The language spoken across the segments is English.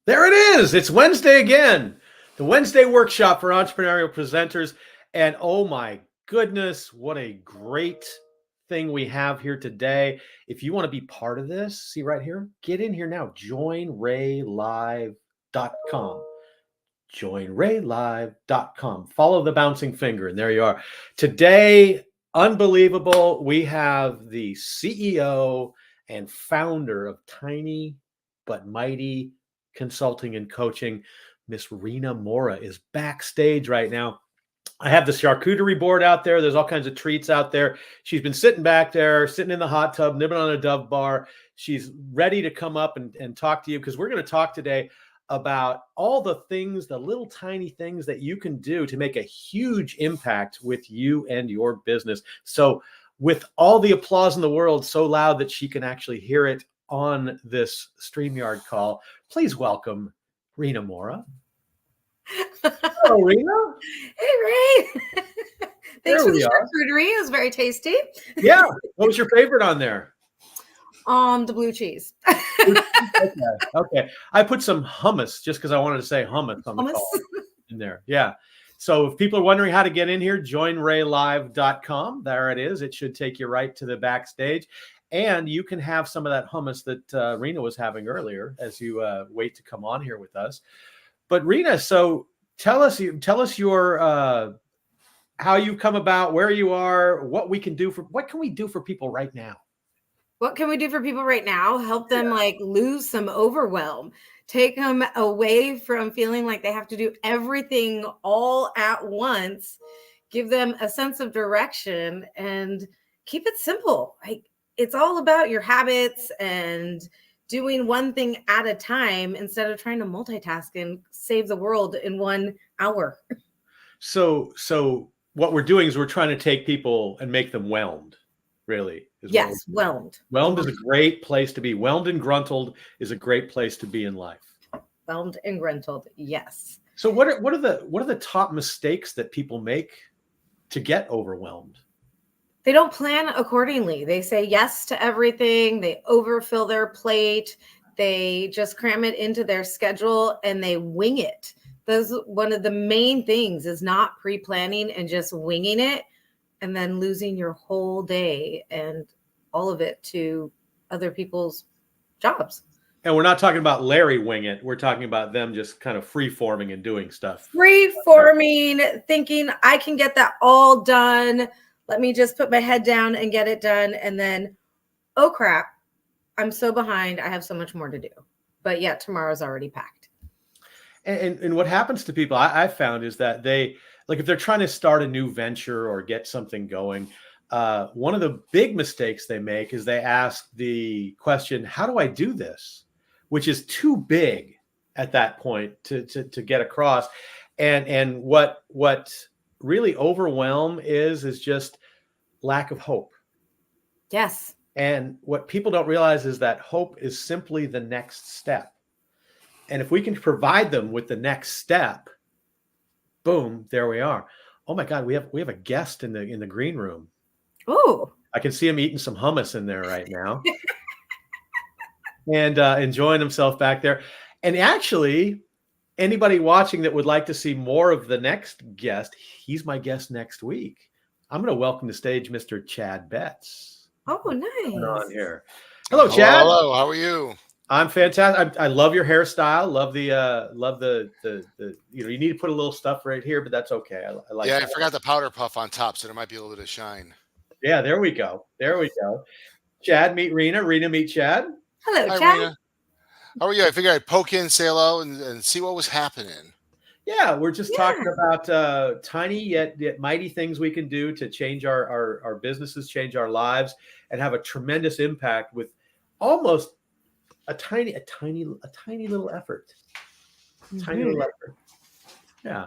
There it is. It's Wednesday again. The Wednesday workshop for entrepreneurial presenters. And oh my goodness, what a great thing we have here today. If you want to be part of this, see right here, get in here now. JoinRayLive.com. JoinRayLive.com. Follow the bouncing finger, and there you are. Today, unbelievable. We have the CEO and founder of Tiny but Mighty Consulting and Coaching. Miss Rina Mora is backstage right now. I have the charcuterie board out there. There's all kinds of treats out there. She's been sitting back there, sitting in the hot tub, nibbling on a Dove bar. She's ready to come up and talk to you, because we're going to talk today about all the things, the little tiny things that you can do to make a huge impact with you and your business. So with all the applause in the world, so loud that she can actually hear it on this StreamYard call, please welcome Rina Mora. Hello, Rina. Hey, Ray. Thanks for the charcuterie. It was very tasty. Yeah. What was your favorite on there? The blue cheese. Okay. I put some hummus just because I wanted to say hummus on the call in there. Yeah. So if people are wondering how to get in here, joinraylive.com. There it is. It should take you right to the backstage. And you can have some of that hummus that Rina was having earlier as you wait to come on here with us. But Rina, so tell us your how you come about, where you are, what can we do for people right now? What can we do for people right now? Help them lose some overwhelm. Take them away from feeling like they have to do everything all at once. Give them a sense of direction and keep it simple. It's all about your habits and doing one thing at a time instead of trying to multitask and save the world in 1 hour. So what we're doing is we're trying to take people and make them whelmed, really. Yes, whelmed. Whelmed is a great place to be. Whelmed and gruntled is a great place to be in life. Whelmed and gruntled, yes. So what are the top mistakes that people make to get overwhelmed? They don't plan accordingly. They say yes to everything. They overfill their plate. They just cram it into their schedule and they wing it. That's one of the main things, is not pre-planning and just winging it and then losing your whole day and all of it to other people's jobs. And we're not talking about Larry wing it. We're talking about them just kind of free-forming and doing stuff. Free-forming, thinking I can get that all done. Let me just put my head down and get it done. And then, oh crap, I'm so behind. I have so much more to do. But yet tomorrow's already packed. And what happens to people, I found, is that they, if they're trying to start a new venture or get something going, one of the big mistakes they make is they ask the question, how do I do this? Which is too big at that point to get across. And what really overwhelm is just lack of hope. Yes. And what people don't realize is that hope is simply the next step. And if we can provide them with the next step, boom, there we are. Oh my God, we have a guest in the green room. Oh, I can see him eating some hummus in there right now. And enjoying himself back there. And actually, anybody watching that would like to see more of the next guest, he's my guest next week. I'm going to welcome to stage Mr. Chad Betts. Oh, nice. On here. Hello, Chad. Hello. How are you? I'm fantastic. I love your hairstyle. Love the you need to put a little stuff right here, but that's okay. I like. Yeah, that. I forgot the powder puff on top, so there might be a little bit of shine. Yeah, there we go. Chad, meet Rina. Rina, meet Chad. Hello, Hi, Chad. Rina. How are you? I figured I'd poke in, say hello, and see what was happening. Yeah, we're just talking about tiny yet mighty things we can do to change our businesses, change our lives, and have a tremendous impact with almost a tiny little effort. Tiny little effort. Yeah.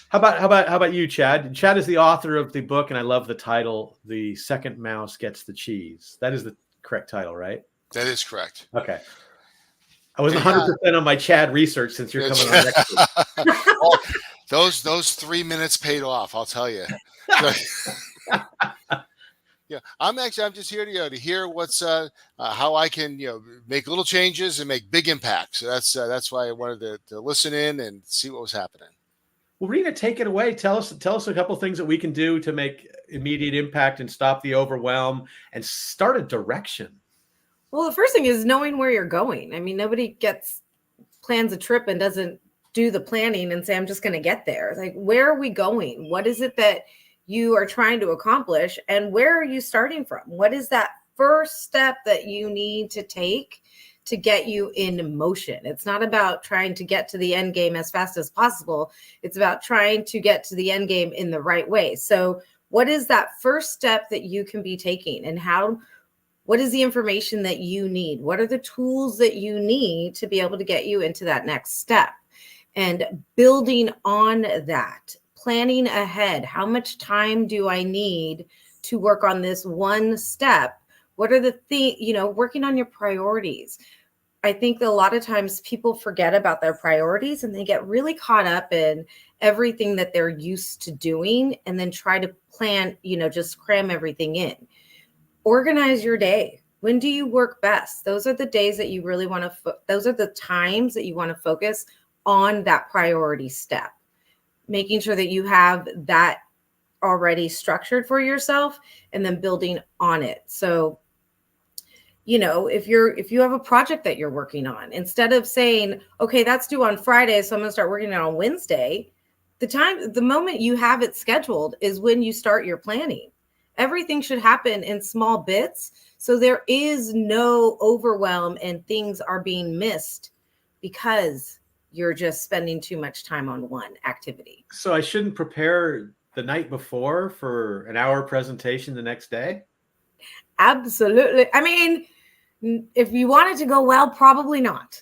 How about you, Chad? Chad is the author of the book, and I love the title, The Second Mouse Gets the Cheese. That is the correct title, right? That is correct. Okay. I was 100% on my Chad research since you're coming on next week. Those 3 minutes paid off, I'll tell you. Yeah, I'm just here to to hear what's how I can make little changes and make big impacts. So that's why I wanted to listen in and see what was happening. Well, Rena, take it away. Tell us a couple things that we can do to make immediate impact and stop the overwhelm and start a direction. Well, the first thing is knowing where you're going. I mean, nobody plans a trip and doesn't do the planning and say, I'm just going to get there. Like, where are we going? What is it that you are trying to accomplish? And where are you starting from? What is that first step that you need to take to get you in motion? It's not about trying to get to the end game as fast as possible. It's about trying to get to the end game in the right way. So what is that first step that you can be taking, and what is the information that you need? What are the tools that you need to be able to get you into that next step? And building on that, planning ahead. How much time do I need to work on this one step? What are the things, working on your priorities? I think that a lot of times people forget about their priorities and they get really caught up in everything that they're used to doing and then try to plan, just cram everything in. Organize your day. When do you work best? Those are the days that you really want to, those are the times that you want to focus on that priority step, making sure that you have that already structured for yourself and then building on it. So, if you have a project that you're working on, instead of saying, okay, that's due on Friday, so I'm going to start working on Wednesday, the moment you have it scheduled is when you start your planning. Everything should happen in small bits, so there is no overwhelm and things are being missed because you're just spending too much time on one activity. So I shouldn't prepare the night before for an hour presentation the next day? Absolutely. I mean, if you want it to go well, probably not.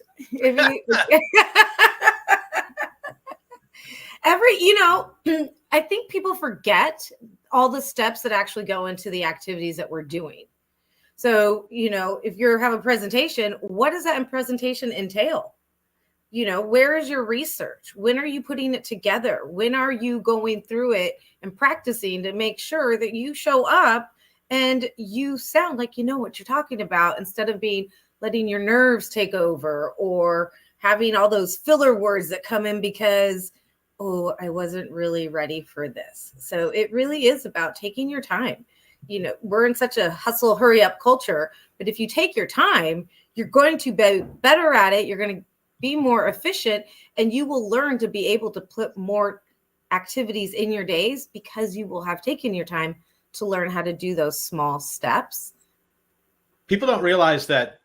I think people forget all the steps that actually go into the activities that we're doing. So, if you have a presentation, what does that presentation entail? Where is your research? When are you putting it together? When are you going through it and practicing to make sure that you show up and you sound like you know what you're talking about, instead of letting your nerves take over or having all those filler words that come in because, oh, I wasn't really ready for this. So it really is about taking your time. We're in such a hustle, hurry up culture, but if you take your time, you're going to be better at it. You're going to be more efficient, and you will learn to be able to put more activities in your days because you will have taken your time to learn how to do those small steps. People don't realize that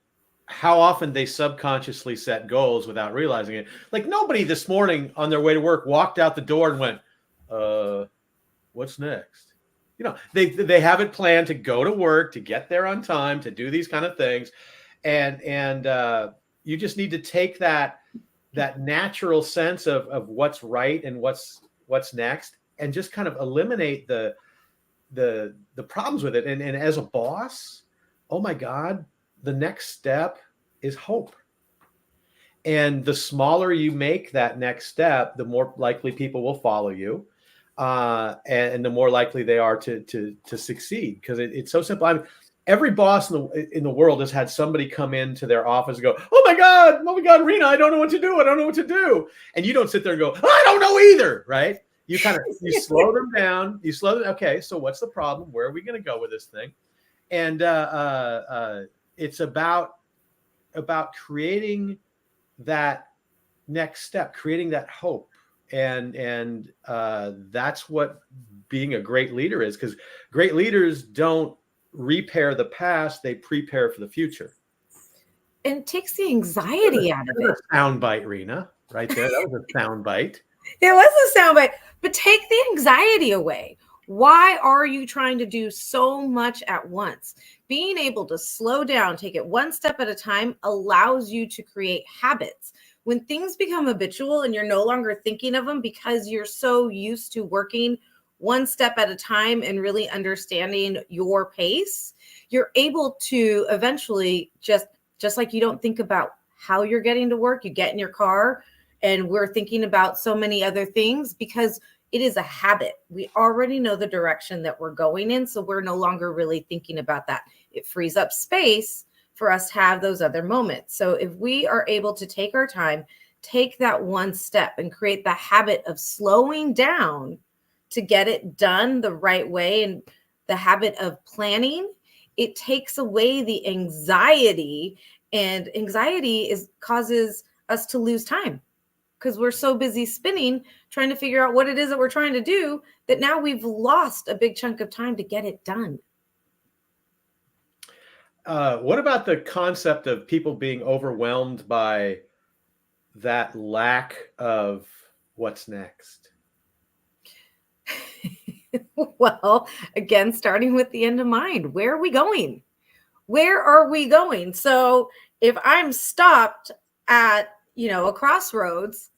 how often they subconsciously set goals without realizing it. Like, nobody this morning on their way to work walked out the door and went, what's next? They have it planned to go to work, to get there on time, to do these kind of things. And you just need to take that natural sense of what's right and what's next, and just kind of eliminate the problems with it. And as a boss, oh my God, the next step is hope. And the smaller you make that next step, the more likely people will follow you, and the more likely they are to succeed. Because it's so simple. I mean, every boss in the world has had somebody come into their office and go, oh my God, Rina, I don't know what to do. I don't know what to do. And you don't sit there and go, I don't know either, right? You slow them down. Okay, so what's the problem? Where are we going to go with this thing? And it's about creating that next step, creating that hope. And that's what being a great leader is, because great leaders don't repair the past, they prepare for the future. And it takes the anxiety out of it. A sound bite, Rina, right there. That was a sound bite. It was a sound bite, but take the anxiety away. Why are you trying to do so much at once? Being able to slow down, take it one step at a time, allows you to create habits. When things become habitual and you're no longer thinking of them because you're so used to working one step at a time and really understanding your pace, you're able to eventually just like you don't think about how you're getting to work, you get in your car and we're thinking about so many other things because it is a habit. We already know the direction that we're going in. So we're no longer really thinking about that. It frees up space for us to have those other moments. So if we are able to take our time, take that one step and create the habit of slowing down to get it done the right way, and the habit of planning, it takes away the anxiety, and anxiety causes us to lose time because we're so busy spinning trying to figure out what it is that we're trying to do, that now we've lost a big chunk of time to get it done. What about the concept of people being overwhelmed by that lack of what's next? Well, again, starting with the end in mind, where are we going? Where are we going? So if I'm stopped at, a crossroads,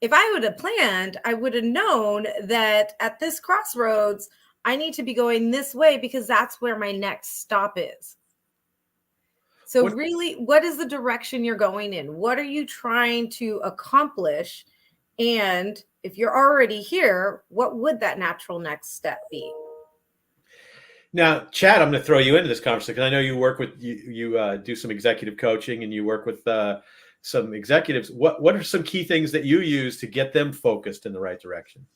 if I would have planned, I would have known that at this crossroads, I need to be going this way because that's where my next stop is. So really, what is the direction you're going in? What are you trying to accomplish? And if you're already here, what would that natural next step be? Now, Chad, I'm going to throw you into this conversation because I know you work with you do some executive coaching and you work with some executives. What are some key things that you use to get them focused in the right direction?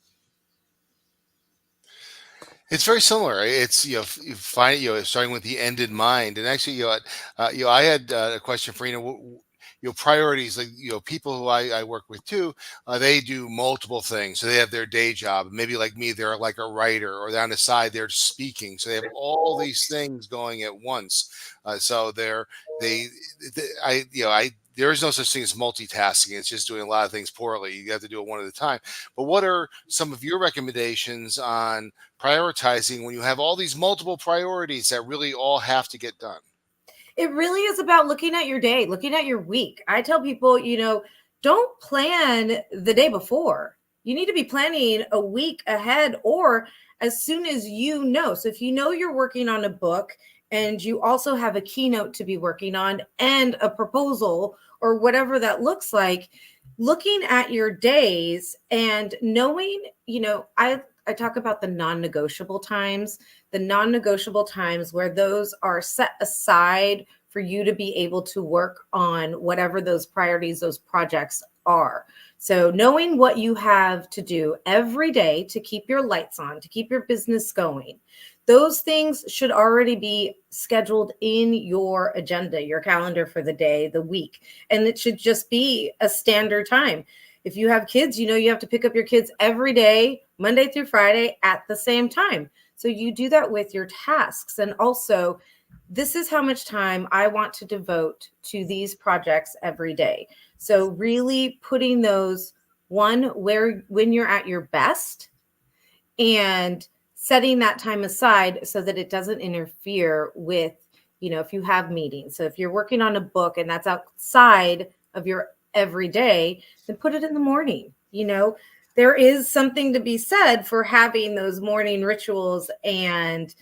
It's very similar. It's you find starting with the end in mind, and actually I had a question for priorities, like people who I work with too. They do multiple things, so they have their day job. Maybe like me, they're like a writer, or on the side they're speaking. So they have all these things going at once. So they I there is no such thing as multitasking. It's just doing a lot of things poorly. You have to do it one at a time. But what are some of your recommendations on prioritizing when you have all these multiple priorities that really all have to get done? It really is about looking at your day, looking at your week. I tell people, don't plan the day before. You need to be planning a week ahead, or as soon as you know. So if you know you're working on a book and you also have a keynote to be working on and a proposal or whatever that looks like, looking at your days and knowing, I talk about the non-negotiable times where those are set aside for you to be able to work on whatever those priorities, those projects are. So knowing what you have to do every day to keep your lights on, to keep your business going, those things should already be scheduled in your agenda, your calendar for the day, the week. And it should just be a standard time. If you have kids, you have to pick up your kids every day, Monday through Friday at the same time. So you do that with your tasks. And also, this is how much time I want to devote to these projects every day. So really putting those when you're at your best, and setting that time aside so that it doesn't interfere with, if you have meetings. So if you're working on a book and that's outside of your every day, then put it in the morning. There is something to be said for having those morning rituals, and,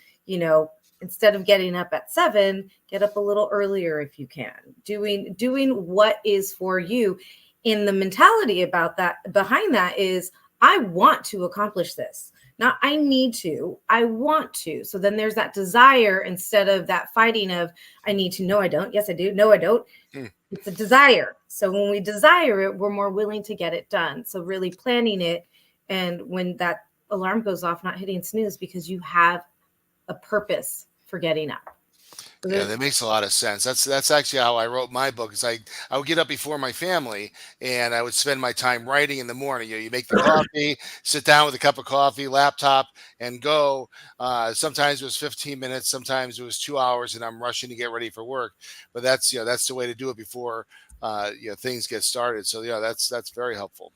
instead of getting up at 7, get up a little earlier if you can, doing what is for you. In the mentality about that, behind that is, I want to accomplish this. Not I need to, I want to. So then there's that desire instead of that fighting of I need to, no, I don't. Yes, I do. No, I don't. It's a desire. So when we desire it, we're more willing to get it done. So really planning it. And when that alarm goes off, not hitting snooze because you have a purpose for getting up. Yeah, that makes a lot of sense. That's actually how I wrote my book. Is I would get up before my family, and I would spend my time writing in the morning. You make the coffee, sit down with a cup of coffee, laptop, and go. Sometimes it was 15 minutes, sometimes it was 2 hours, and I'm rushing to get ready for work. But that's the way to do it before things get started. So that's very helpful.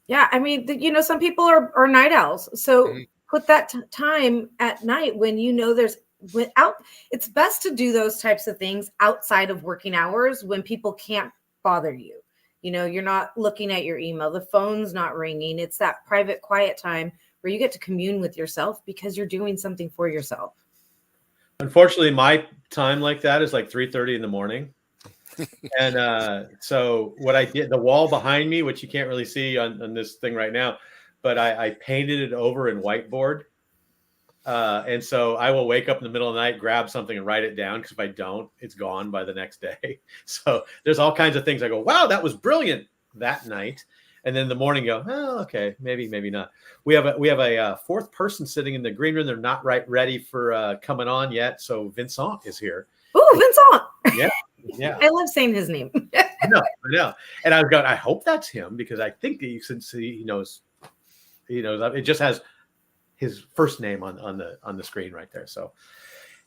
Yeah, I mean, some people are night owls, so put that time at night when there's. It's best to do those types of things outside of working hours when people can't bother you. You're not looking at your email, the phone's not ringing. It's that private, quiet time where you get to commune with yourself because you're doing something for yourself. Unfortunately, my time like that is like 3:30 in the morning. And so what I did, the wall behind me, which you can't really see on this thing right now, but I painted it over in whiteboard. And so I will wake up in the middle of the night, grab something and write it down. Because if I don't, it's gone by the next day. So there's all kinds of things. I go, wow, that was brilliant that night. And then in the morning go, oh, okay, maybe not. We have a fourth person sitting in the green room. They're not ready for coming on yet. So Vincent is here. Oh, Vincent. Yeah. I love saying his name. I know. And I was going, I hope that's him, because I think that since he knows, it just has his first name on the screen right there. So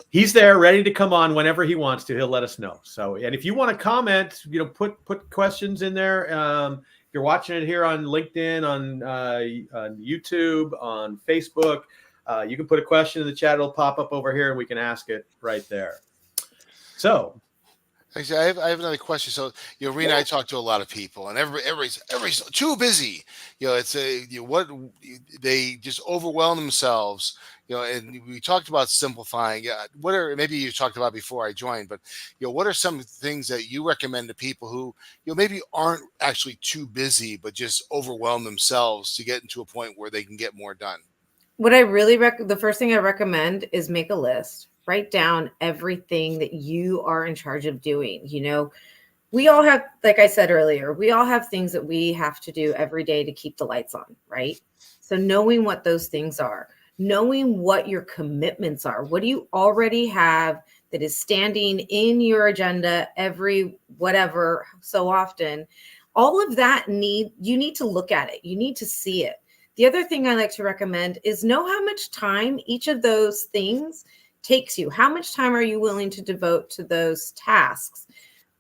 he's there ready to come on whenever he wants to. He'll let us know. So, and if you want to comment, put questions in there. If you're watching it here on LinkedIn, on YouTube, on Facebook, you can put a question in the chat. It'll pop up over here and we can ask it right there. So actually, I have another question. So, Rina, I talk to a lot of people, and everybody's too busy. It's they just overwhelm themselves. And we talked about simplifying. Maybe you talked about before I joined, but what are some things that you recommend to people who maybe aren't actually too busy, but just overwhelm themselves to get into a point where they can get more done? What I really the first thing I recommend is make a list. Write down everything that you are in charge of doing. We all have, like I said earlier, we all have things that we have to do every day to keep the lights on, right? So knowing what those things are, knowing what your commitments are, what do you already have that is standing in your agenda every whatever so often, all of that you need to look at it. You need to see it. The other thing I like to recommend is know how much time each of those things takes you. How much time are you willing to devote to those tasks?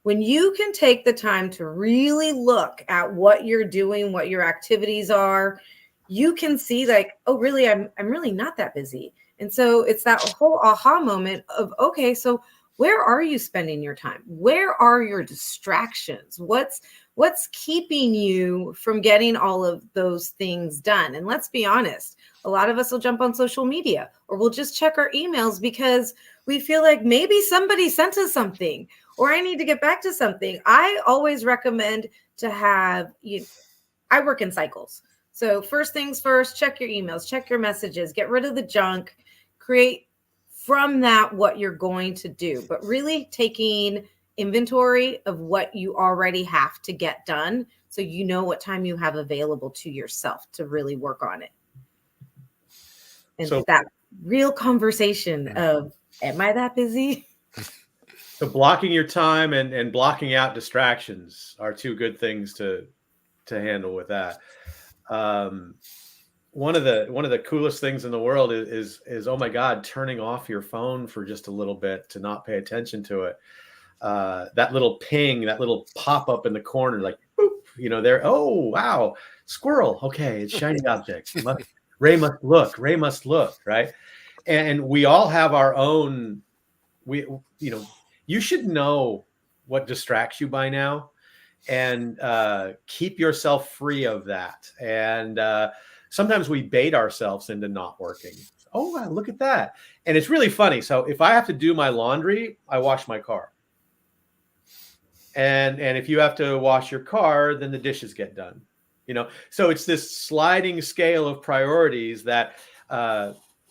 When you can take the time to really look at what you're doing, what your activities are, you can see like, oh, really, I'm really not that busy. And so it's that whole aha moment of, okay, so where are you spending your time? Where are your distractions? What's keeping you from getting all of those things done? And let's be honest, a lot of us will jump on social media or we'll just check our emails because we feel like maybe somebody sent us something or I need to get back to something. I always recommend to have I work in cycles. So first things first, check your emails, check your messages, get rid of the junk, create from that what you're going to do, but really taking inventory of what you already have to get done so you know what time you have available to yourself to really work on it. And so that real conversation of, am I that busy? So blocking your time and blocking out distractions are two good things to handle with that. One of the coolest things in the world is oh my God, turning off your phone for just a little bit to not pay attention to it. That little ping, that little pop up in the corner, like boop, there. Oh wow, squirrel. Okay, it's shiny object. Ray must look, right? And we all have our own. You should know what distracts you by now, and keep yourself free of that. And sometimes we bait ourselves into not working. Oh, wow, look at that. And it's really funny. So if I have to do my laundry, I wash my car. And if you have to wash your car, then the dishes get done. So it's this sliding scale of priorities that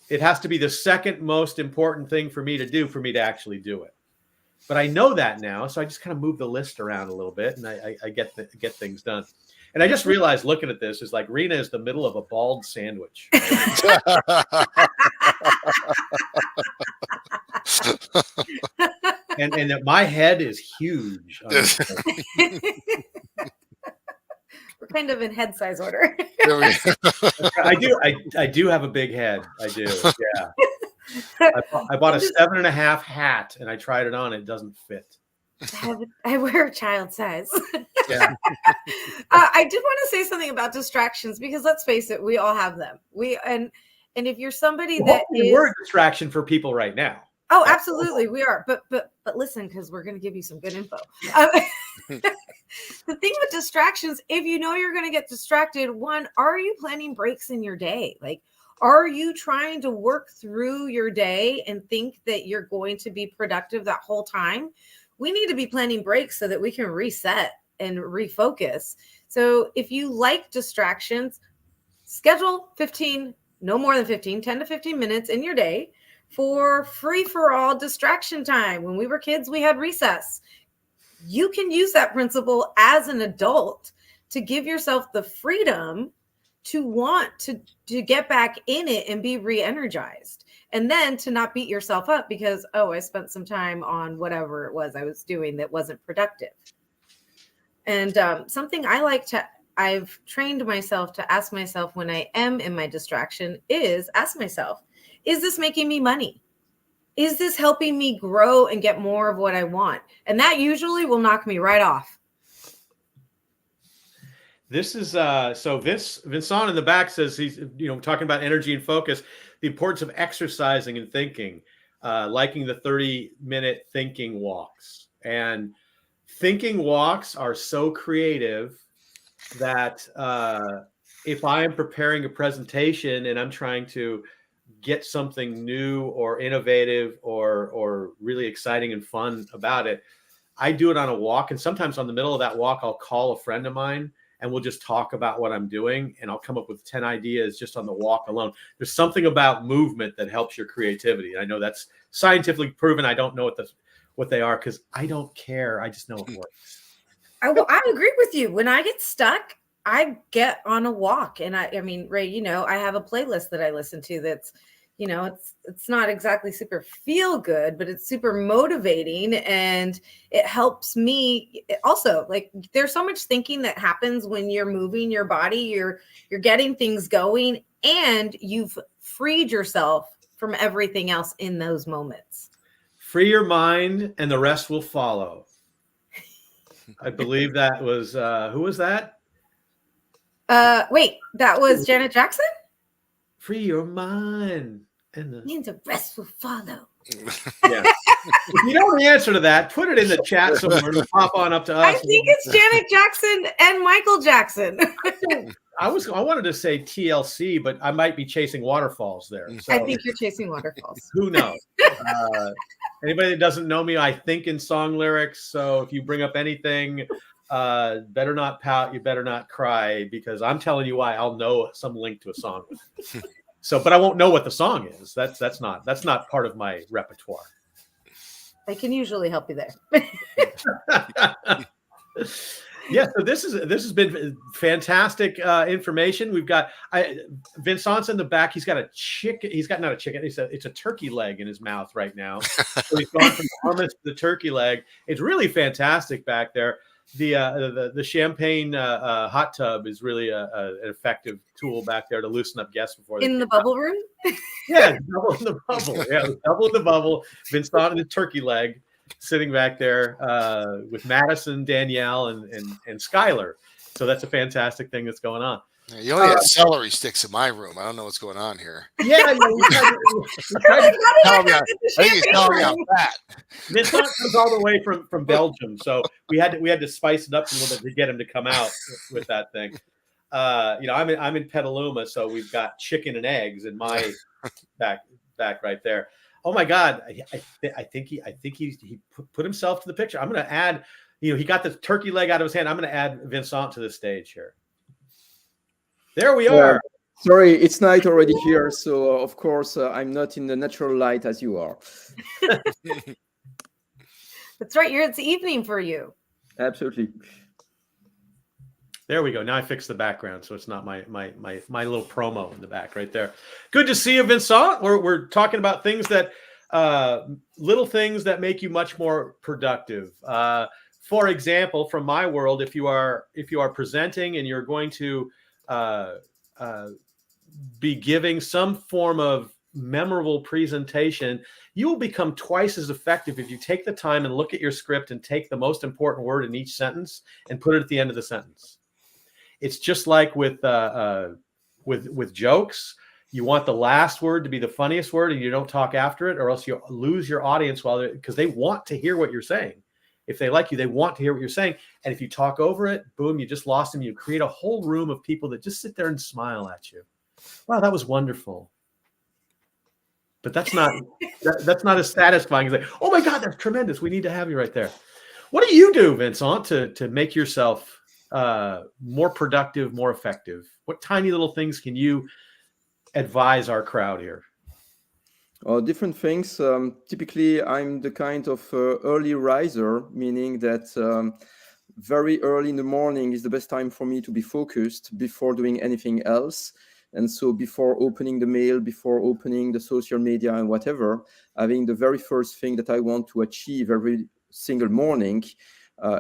it has to be the second most important thing for me to do for me to actually do it. But I know that now, so I just kind of move the list around a little bit, and I get things done. And I just realized, looking at this, is like Rina is the middle of a bald sandwich. and that my head is huge. We're kind of in head size order. I do have a big head. I do. Yeah. I bought a 7.5 hat and I tried it on. It doesn't fit. I wear a child size. Yeah. I did want to say something about distractions because let's face it, we all have them. And if you're somebody we're a distraction for people right now. Oh, absolutely, we are. But listen, because we're going to give you some good info. The thing with distractions, if you know you're going to get distracted, one, are you planning breaks in your day? Like, are you trying to work through your day and think that you're going to be productive that whole time? We need to be planning breaks so that we can reset and refocus. So if you like distractions, schedule 15, no more than 15, 10 to 15 minutes in your day for free for all distraction time. When we were kids, we had recess. You can use that principle as an adult to give yourself the freedom to want to get back in it and be re-energized, and then to not beat yourself up because, oh, I spent some time on whatever it was I was doing that wasn't productive. And something I've trained myself to ask myself when I am in my distraction is ask myself, is this making me money? Is this helping me grow and get more of what I want? And that usually will knock me right off. This is so Vincent in the back says he's talking about energy and focus, the importance of exercising and thinking, liking the 30-minute thinking walks. And thinking walks are so creative that if I am preparing a presentation and I'm trying to get something new or innovative or really exciting and fun about it, I do it on a walk. And sometimes on the middle of that walk, I'll call a friend of mine and we'll just talk about what I'm doing, and I'll come up with 10 ideas just on the walk alone. There's something about movement that helps your creativity. I know that's scientifically proven. I don't know what they are because I don't care. I just know it works. I agree with you. When I get stuck, I get on a walk. And I mean, Ray, I have a playlist that I listen to that's, it's not exactly super feel good, but it's super motivating, and it helps me. Also, like, there's so much thinking that happens when you're moving your body, you're getting things going, and you've freed yourself from everything else in those moments. Free your mind and the rest will follow. I believe that was, who was that? Wait, that was Janet Jackson? Free your mind and the rest will follow. Yeah. If you know the answer to that, put it in the chat somewhere and pop on up to us. I think it's Janet Jackson and Michael Jackson. I wanted to say TLC, but I might be chasing waterfalls there. So, I think you're chasing waterfalls. Who knows? Anybody that doesn't know me, I think in song lyrics. So if you bring up anything, better not pout, you better not cry, because I'm telling you why. I'll know some link to a song. So, but I won't know what the song is. That's not part of my repertoire. I can usually help you there. Yeah, so this has been fantastic information. We've got Vincent's in the back. He's got a chicken. He's got not a chicken. It's a turkey leg in his mouth right now. So he's gone from the hummus to the turkey leg. It's really fantastic back there. The champagne hot tub is really an effective tool back there to loosen up guests before they in the bubble room. Yeah, double in the bubble. Yeah, double in the bubble. Vincent and the turkey leg sitting back there with Madison, Danielle, and Skylar. So that's a fantastic thing that's going on. You only have celery sticks in my room. I don't know what's going on here. Yeah, we tried to tell me about that. Vincent comes all the way from Belgium, so we had to spice it up a little bit to get him to come out with that thing. I'm in Petaluma, so we've got chicken and eggs in my back right there. Oh my God, I think he put himself to the picture. I'm going to add, he got the turkey leg out of his hand. I'm going to add Vincent to the stage here. There we are. Sorry, it's night already here, so of course I'm not in the natural light as you are. That's right. It's evening for you. Absolutely. There we go. Now I fixed the background, so it's not my little promo in the back right there. Good to see you, Vincent. We're talking about things that little things that make you much more productive. For example, from my world, if you are presenting and you're going to be giving some form of memorable presentation, you will become twice as effective if you take the time and look at your script and take the most important word in each sentence and put it at the end of the sentence. It's just like with jokes. You want the last word to be the funniest word, and you don't talk after it, or else you lose your audience because they want to hear what you're saying. If they like you, they want to hear what you're saying. And if you talk over it, boom, you just lost them. You create a whole room of people that just sit there and smile at you. Wow, that was wonderful. But that's not as satisfying as like, oh my God, that's tremendous. We need to have you right there. What do you do, Vincent, to make yourself more productive, more effective? What tiny little things can you advise our crowd here? Different things. Typically, I'm the kind of early riser, meaning that very early in the morning is the best time for me to be focused before doing anything else. And so before opening the mail, before opening the social media and whatever, having the very first thing that I want to achieve every single morning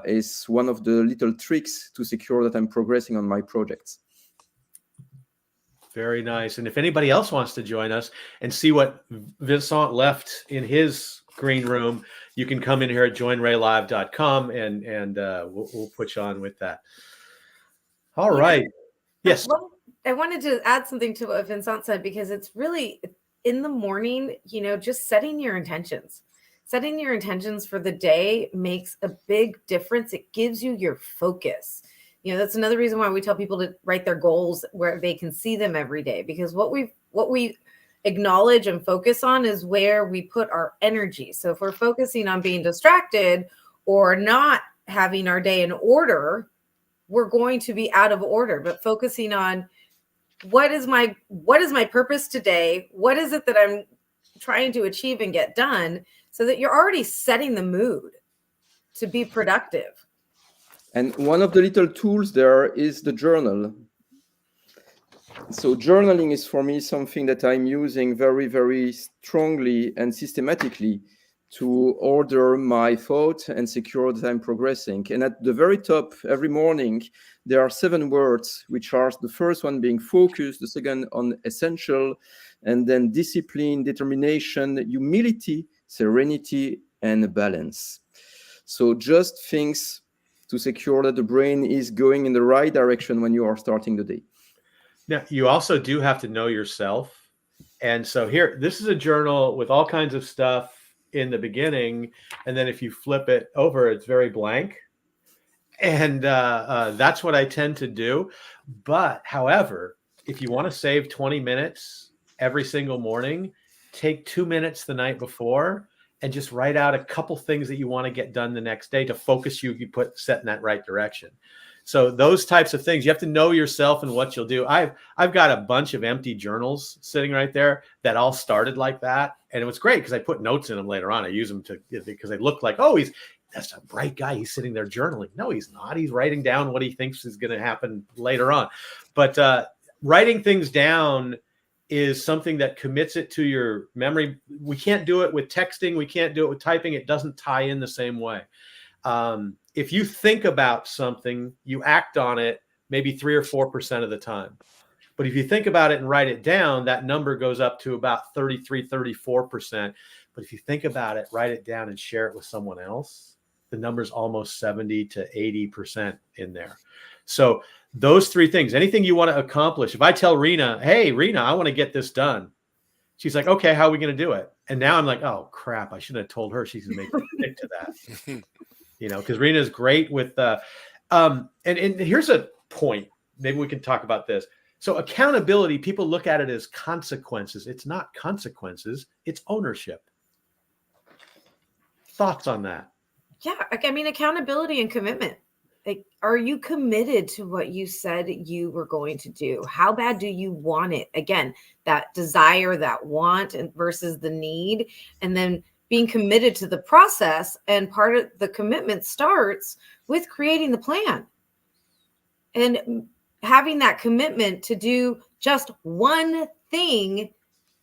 is one of the little tricks to secure that I'm progressing on my projects. Very nice. And if anybody else wants to join us and see what Vincent left in his green room, you can come in here at joinraylive.com and we'll put you on with that. All right. Yes. I wanted to add something to what Vincent said, because it's really in the morning, just setting your intentions. Setting your intentions for the day makes a big difference. It gives you your focus. That's another reason why we tell people to write their goals where they can see them every day, because what we acknowledge and focus on is where we put our energy. So if we're focusing on being distracted or not having our day in order, we're going to be out of order. But focusing on what is my purpose today? What is it that I'm trying to achieve and get done, so that you're already setting the mood to be productive. And one of the little tools there is the journal. So journaling is for me something that I'm using very, very strongly and systematically to order my thoughts and secure that I'm progressing. And at the very top, every morning, there are 7 words, which are the first one being focus, the second on essential, and then discipline, determination, humility, serenity, and balance. So just things to secure that the brain is going in the right direction when you are starting the day. Now, you also do have to know yourself. And so here, this is a journal with all kinds of stuff in the beginning. And then if you flip it over, it's very blank. And that's what I tend to do. But however, if you want to save 20 minutes every single morning, take 2 minutes the night before and just write out a couple things that you want to get done the next day to focus you set in that right direction. So those types of things, you have to know yourself and what you'll do. I've got a bunch of empty journals sitting right there that all started like that. And it was great because I put notes in them later on. I use them because they look like, oh, that's a bright guy. He's sitting there journaling. No, he's not. He's writing down what he thinks is going to happen later on. But writing things down is something that commits it to your memory. We can't do it with texting. We can't do it with typing. It doesn't tie in the same way. If you think about something, you act on it maybe 3 or 4% of the time. But if you think about it and write it down, that number goes up to about 33, 34%. But if you think about it, write it down and share it with someone else, the number's almost 70 to 80% in there. So those 3 things, anything you want to accomplish. If I tell Rina, hey, Rina, I want to get this done. She's like, okay, how are we going to do it? And now I'm like, oh, crap, I should have told her she's going to make me stick to that. Because Rina is great with, and here's a point. Maybe we can talk about this. So accountability, people look at it as consequences. It's not consequences. It's ownership. Thoughts on that? Yeah. I mean, accountability and commitment. Like, are you committed to what you said you were going to do? How bad do you want it? Again, that desire, that want versus the need, and then being committed to the process. And part of the commitment starts with creating the plan and having that commitment to do just one thing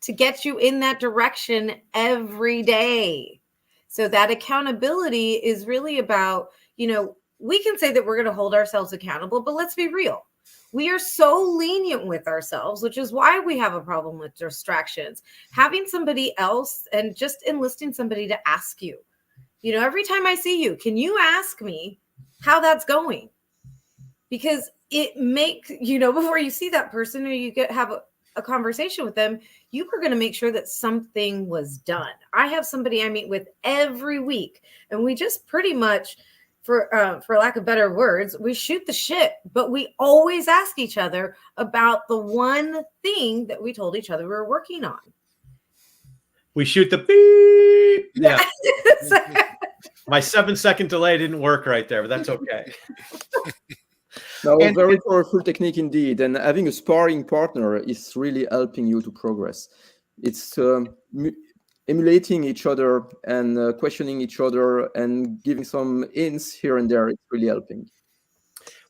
to get you in that direction every day. So that accountability is really about, we can say that we're going to hold ourselves accountable, but let's be real. We are so lenient with ourselves, which is why we have a problem with distractions. Having somebody else and just enlisting somebody to ask you, every time I see you, can you ask me how that's going? Because it makes, before you see that person or you have a conversation with them, you are going to make sure that something was done. I have somebody I meet with every week, and we just pretty much, for lack of better words, we shoot the shit, but we always ask each other about the one thing that we told each other we were working on. We shoot the beep. Yeah. My 7-second delay didn't work right there, but that's okay. Now, And very powerful technique indeed. And having a sparring partner is really helping you to progress. It's emulating each other and questioning each other and giving some hints here and there. It's really helping.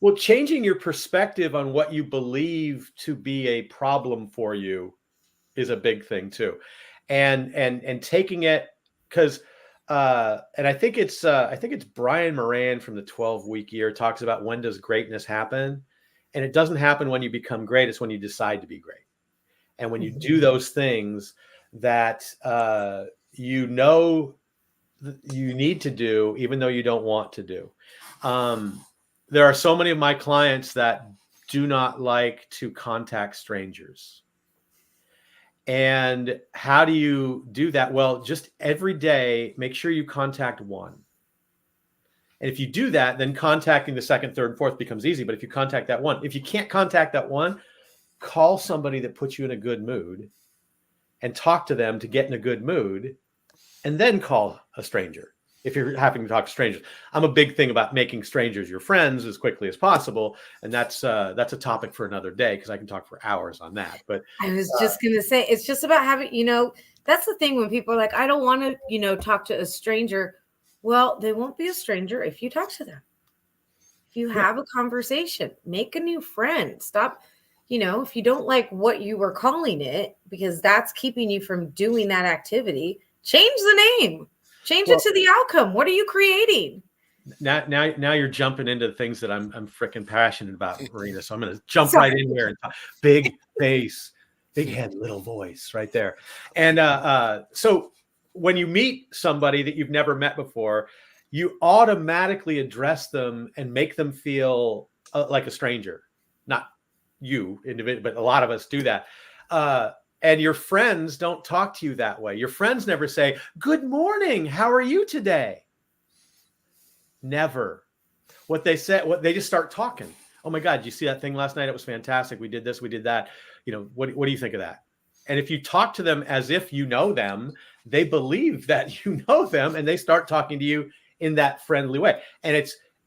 well, changing your perspective on what you believe to be a problem for you is a big thing too. And taking it, because and I think it's Brian Moran from the 12-week year talks about, when does greatness happen? And it doesn't happen when you become great, it's when you decide to be great. And when you do those things that you know you need to do, even though you don't want to do. There are so many of my clients that do not like to contact strangers. And how do you do that? Well, just every day, make sure you contact one. And if you do that, then contacting the second, third, and fourth becomes easy. But if you contact that one, if you can't contact that one, call somebody that puts you in a good mood and talk to them to get in a good mood, and then call a stranger if you're having to talk to strangers. I'm a big thing about making strangers your friends as quickly as possible, and that's a topic for another day, because I can talk for hours on that. But I was just gonna say, it's just about having, that's the thing when people are like, I don't want to, talk to a stranger. Well, they won't be a stranger if you talk to them. If you have a conversation, make a new friend. Stop, if you don't like what you were calling it, because that's keeping you from doing that activity, change the name. Change it to the outcome. What are you creating? Now you're jumping into things that I'm freaking passionate about, Rina. So I'm going to jump right in here and talk. Big bass, big head, little voice, right there. And so when you meet somebody that you've never met before, you automatically address them and make them feel like a stranger. Not you individually, but a lot of us do that. And your friends don't talk to you that way. Your friends never say, "Good morning, how are you today?" Never. What they they just start talking. "Oh my God, did you see that thing last night? It was fantastic. We did this, we did that. What do you think of that?" And if you talk to them as if you know them, they believe that you know them, and they start talking to you in that friendly way. And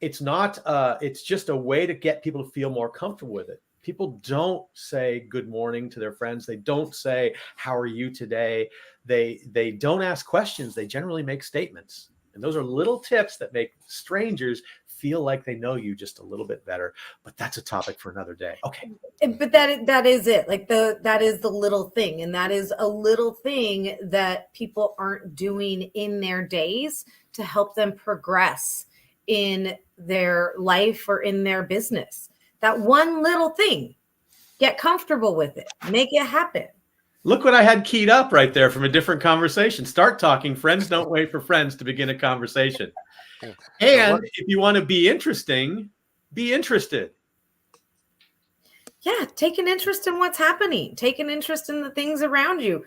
it's not it's just a way to get people to feel more comfortable with it. People don't say good morning to their friends. They don't say, "How are you today?" They don't ask questions. They generally make statements. And those are little tips that make strangers feel like they know you just a little bit better. But that's a topic for another day. Okay. But that is it. Like that is the little thing. And that is a little thing that people aren't doing in their days to help them progress in their life or in their business. That one little thing, get comfortable with it, make it happen. Look what I had keyed up right there from a different conversation. Start talking. Friends don't wait for friends to begin a conversation. And if you want to be interesting, be interested. Yeah, take an interest in what's happening. Take an interest in the things around you.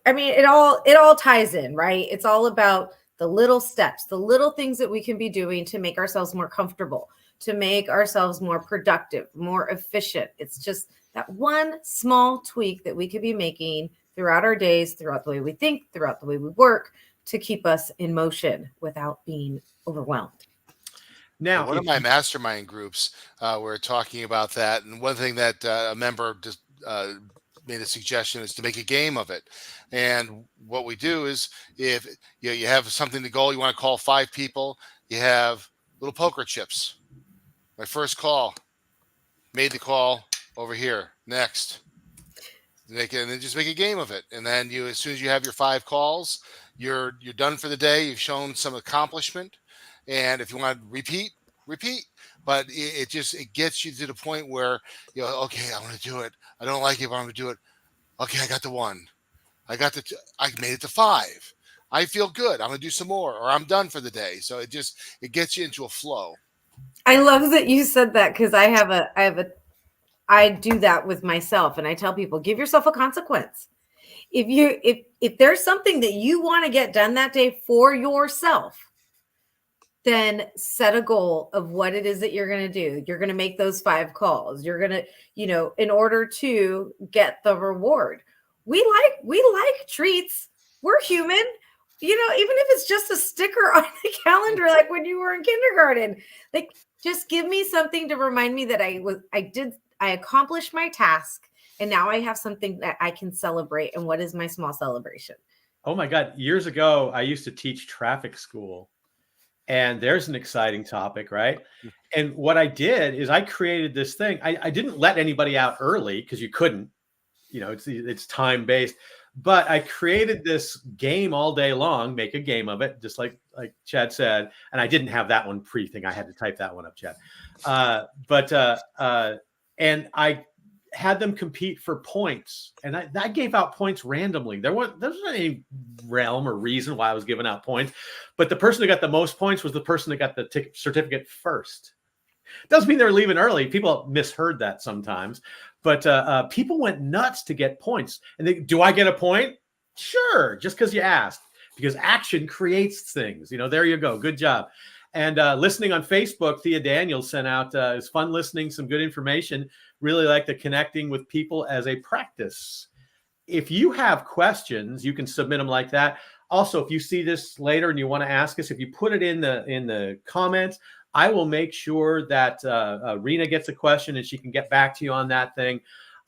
I mean, it all ties in, right? It's all about the little steps, the little things that we can be doing to make ourselves more comfortable, to make ourselves more productive, more efficient. It's just that one small tweak that we could be making throughout our days, throughout the way we think, throughout the way we work, to keep us in motion without being overwhelmed. Now, one of my mastermind groups, we're talking about that, and one thing that a member just made a suggestion is to make a game of it. And what we do is, if you have something to goal, you want to call 5 people, you have little poker chips. My first call, made the call over here. Next, and then just make a game of it. And then as soon as you have your 5 calls, you're done for the day. You've shown some accomplishment. And if you want to repeat. But it gets you to the point where okay, I want to do it. I don't like it, but I'm going to do it. Okay, I got the 1. I made it to 5. I feel good. I'm going to do some more, or I'm done for the day. So it gets you into a flow. I love that you said that, because I do that with myself, and I tell people, give yourself a consequence. If there's something that you want to get done that day for yourself, then set a goal of what it is that you're going to do. You're going to make those 5 calls. You're going to, in order to get the reward. We like treats. We're human. Even if it's just a sticker on the calendar, like when you were in kindergarten, like Just give me something to remind me that I accomplished my task, and now I have something that I can celebrate. And what is my small celebration? Oh my God. Years ago, I used to teach traffic school, and there's an exciting topic, right? And what I did is I created this thing. I didn't let anybody out early because you couldn't, it's time based. But I created this game all day long, make a game of it, just like Chad said. And I didn't have that one pre-thing. I had to type that one up, Chad. And I had them compete for points, and I gave out points randomly. There wasn't any realm or reason why I was giving out points, but the person who got the most points was the person that got the certificate first. Doesn't mean they're leaving early. People misheard that sometimes, but people went nuts to get points. And do I get a point? Sure, just because you asked, because action creates things. There you go. Good job. And listening on Facebook, Thea Daniels sent out, it's fun listening, some good information. Really like the connecting with people as a practice. If you have questions, you can submit them like that. Also, if you see this later and you want to ask us, if you put it in the comments, I will make sure that Rina gets a question and she can get back to you on that thing.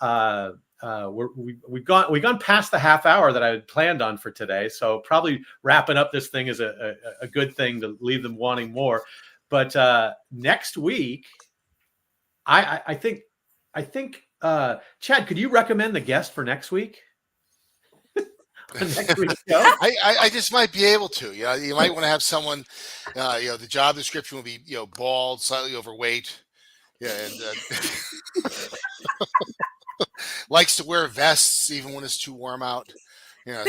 We've gone past the half hour that I had planned on for today, so probably wrapping up this thing is a good thing to leave them wanting more. But next week, I think Chad, could you recommend the guest for next week? Next week's show? I just might be able to. You might want to have someone. The job description will be bald, slightly overweight. Yeah, and likes to wear vests even when it's too warm out.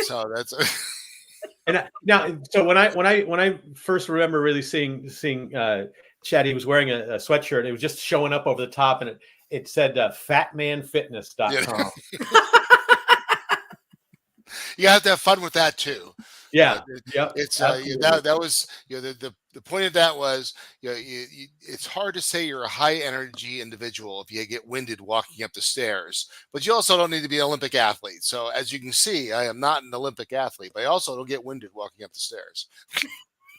So that's. And now, so when I first remember really seeing Chad, he was wearing a sweatshirt. It was just showing up over the top, and it said fatmanfitness.com. You have to have fun with that too. Yeah, It's that was the point of that was it's hard to say you're a high energy individual if you get winded walking up the stairs, but you also don't need to be an Olympic athlete. So as you can see, I am not an Olympic athlete, but I also don't get winded walking up the stairs.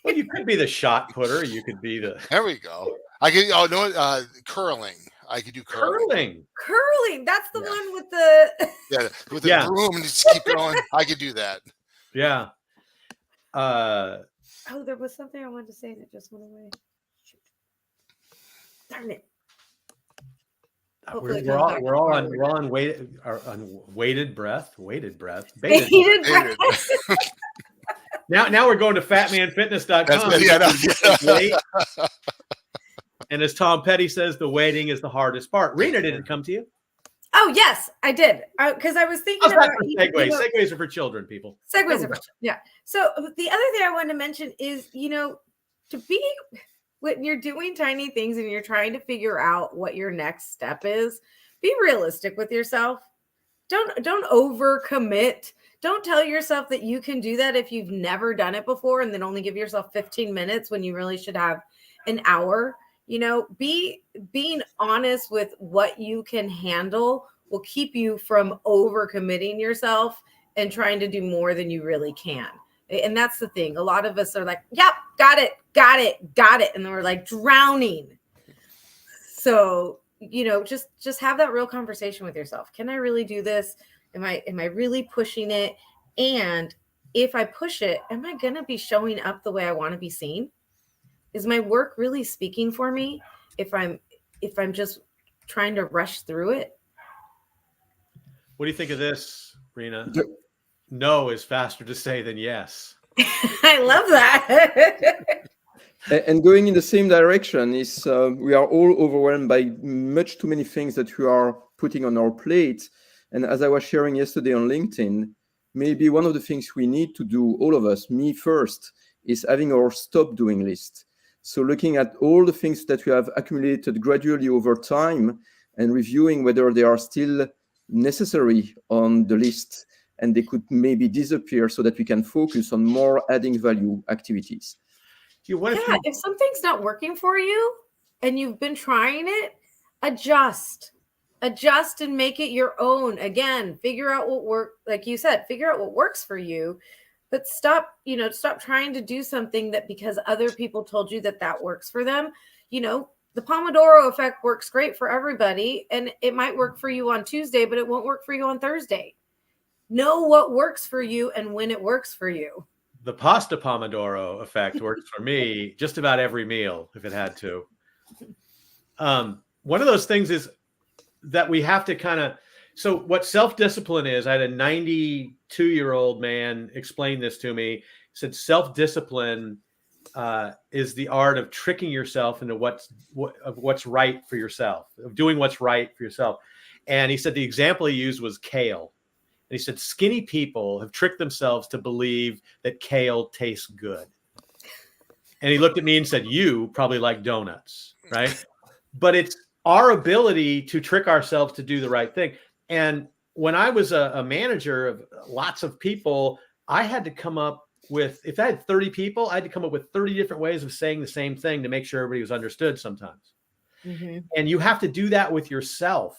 Well, you could be the shot putter. You could be the. There we go. I could. Oh no, curling. I could do curling. Curling. That's the one with the. With the broom and just keep going. I could do that. Yeah. There was something I wanted to say that just went away. Shoot. Darn it. We're all on weighted breath. Now we're going to fatmanfitness.com. And as Tom Petty says, the waiting is the hardest part. Rina didn't come to you. Oh, yes, I did. Because I was thinking about segues. Segues are for children, people. Segues are for children. Yeah. So the other thing I wanted to mention is, to be when you're doing tiny things and you're trying to figure out what your next step is, be realistic with yourself. Don't overcommit. Don't tell yourself that you can do that if you've never done it before, and then only give yourself 15 minutes when you really should have an hour. Being honest with what you can handle will keep you from overcommitting yourself and trying to do more than you really can. And that's the thing. A lot of us are like, yep, got it. And then we're like drowning. So, just have that real conversation with yourself. Can I really do this? Am I really pushing it? And if I push it, am I going to be showing up the way I want to be seen? Is my work really speaking for me if I'm just trying to rush through it? What do you think of this, Rina? No is faster to say than yes. I love that. And going in the same direction is we are all overwhelmed by much too many things that we are putting on our plate. And as I was sharing yesterday on LinkedIn, maybe one of the things we need to do, all of us, me first, is having our stop doing list. So looking at all the things that we have accumulated gradually over time and reviewing whether they are still necessary on the list and they could maybe disappear so that we can focus on more adding value activities. If something's not working for you and you've been trying it, adjust and make it your own. Again, figure out what works. Like you said, figure out what works for you. But stop trying to do something that because other people told you that works for them, the Pomodoro effect works great for everybody, and it might work for you on Tuesday, but it won't work for you on Thursday. Know what works for you and when it works for you. The pasta Pomodoro effect works for me just about every meal if it had to. One of those things is that we have to kind of, so what self-discipline is, I had a 92-year-old man explain this to me. He said self-discipline is the art of tricking yourself into what's right for yourself, of doing what's right for yourself. And he said the example he used was kale. And he said skinny people have tricked themselves to believe that kale tastes good. And he looked at me and said, you probably like donuts, right? But it's our ability to trick ourselves to do the right thing. And when I was a manager of lots of people, I had to come up with, if I had 30 people, I had to come up with 30 different ways of saying the same thing to make sure everybody was understood sometimes. Mm-hmm. And you have to do that with yourself.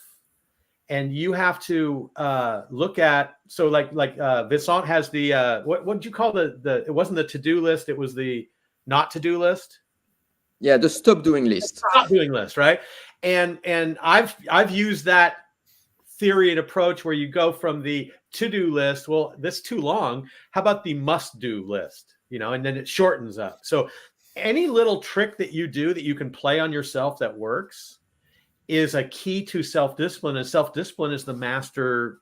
And you have to look at, so like Vincent has the, what did you call the, it wasn't the to-do list, it was the not to-do list. Yeah, the stop doing list. Stop doing list, right? And I've used that theory and approach where you go from the to-do list, well, that's too long. How about the must-do list? You know, and then it shortens up. So any little trick that you do that you can play on yourself that works is a key to self-discipline. And self-discipline is the master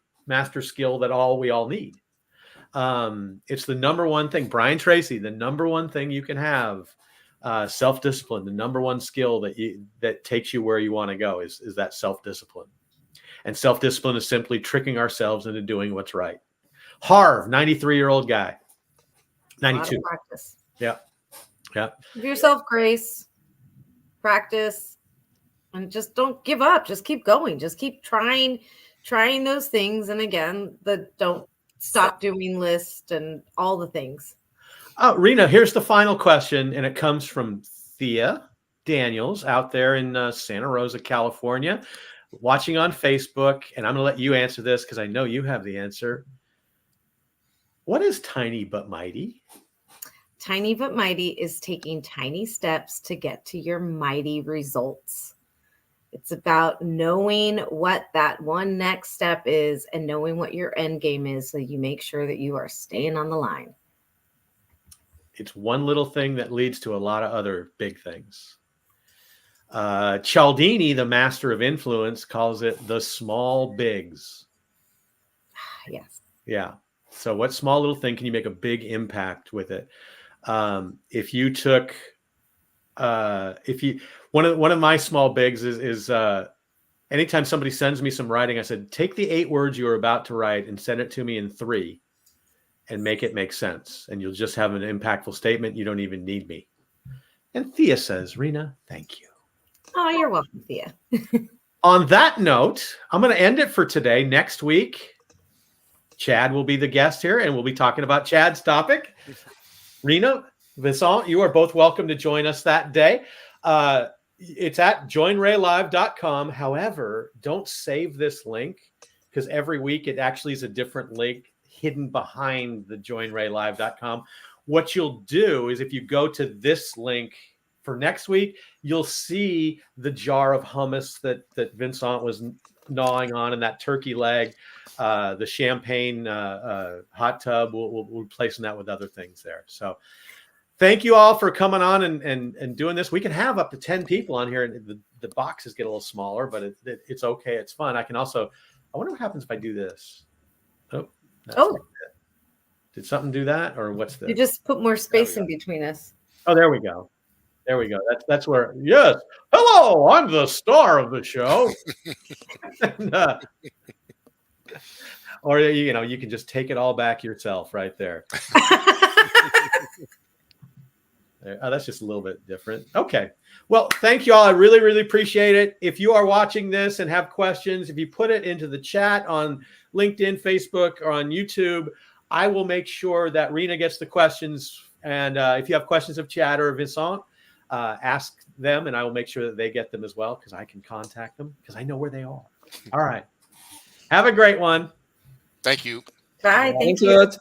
skill that we all need. It's the number one thing. Brian Tracy, the number one thing you can have. Self-discipline, the number one skill that takes you where you want to go is that self-discipline. And self-discipline is simply tricking ourselves into doing what's right. Harv, 93-year-old guy. 92. Practice. Yeah. Give yourself grace, practice, and just don't give up. Just keep going. Just keep trying those things. And again, don't stop doing list and all the things. Oh, Rina, here's the final question, and it comes from Thea Daniels out there in Santa Rosa, California, watching on Facebook, and I'm going to let you answer this because I know you have the answer. What is tiny but mighty? Tiny but mighty is taking tiny steps to get to your mighty results. It's about knowing what that one next step is and knowing what your end game is so you make sure that you are staying on the line. It's one little thing that leads to a lot of other big things. Cialdini, the master of influence, calls it the small bigs. Yes. Yeah. So what small little thing can you make a big impact with it? If you took, one of my small bigs is anytime somebody sends me some writing, I said, take the 8 words you are about to write and send it to me in 3. And make it make sense. And you'll just have an impactful statement. You don't even need me. And Thea says, Rina, thank you. Oh, you're welcome, Thea. On that note, I'm going to end it for today. Next week, Chad will be the guest here, and we'll be talking about Chad's topic. Rina, Vincent, you are both welcome to join us that day. It's at joinraylive.com. However, don't save this link because every week it actually is a different link hidden behind the joinraylive.com. What you'll do is if you go to this link for next week, you'll see the jar of hummus that Vincent was gnawing on and that turkey leg, the champagne hot tub. We'll be placing that with other things there. So thank you all for coming on and doing this. We can have up to 10 people on here, and the boxes get a little smaller, but it's okay. It's fun. I wonder what happens if I do this. Oh, did something do that, or what's this? You just put more space in between us. Oh, there we go. That's where. Yes. Hello, I'm the star of the show. And, or you can just take it all back yourself right there. That's just a little bit different. Okay. Well, thank you all. I really, really appreciate it. If you are watching this and have questions, if you put it into the chat on LinkedIn, Facebook, or on YouTube, I will make sure that Rina gets the questions. And if you have questions of Chad or Vincent, ask them, and I will make sure that they get them as well because I can contact them because I know where they are. All right. Have a great one. Thank you. Bye. Thank you. Good.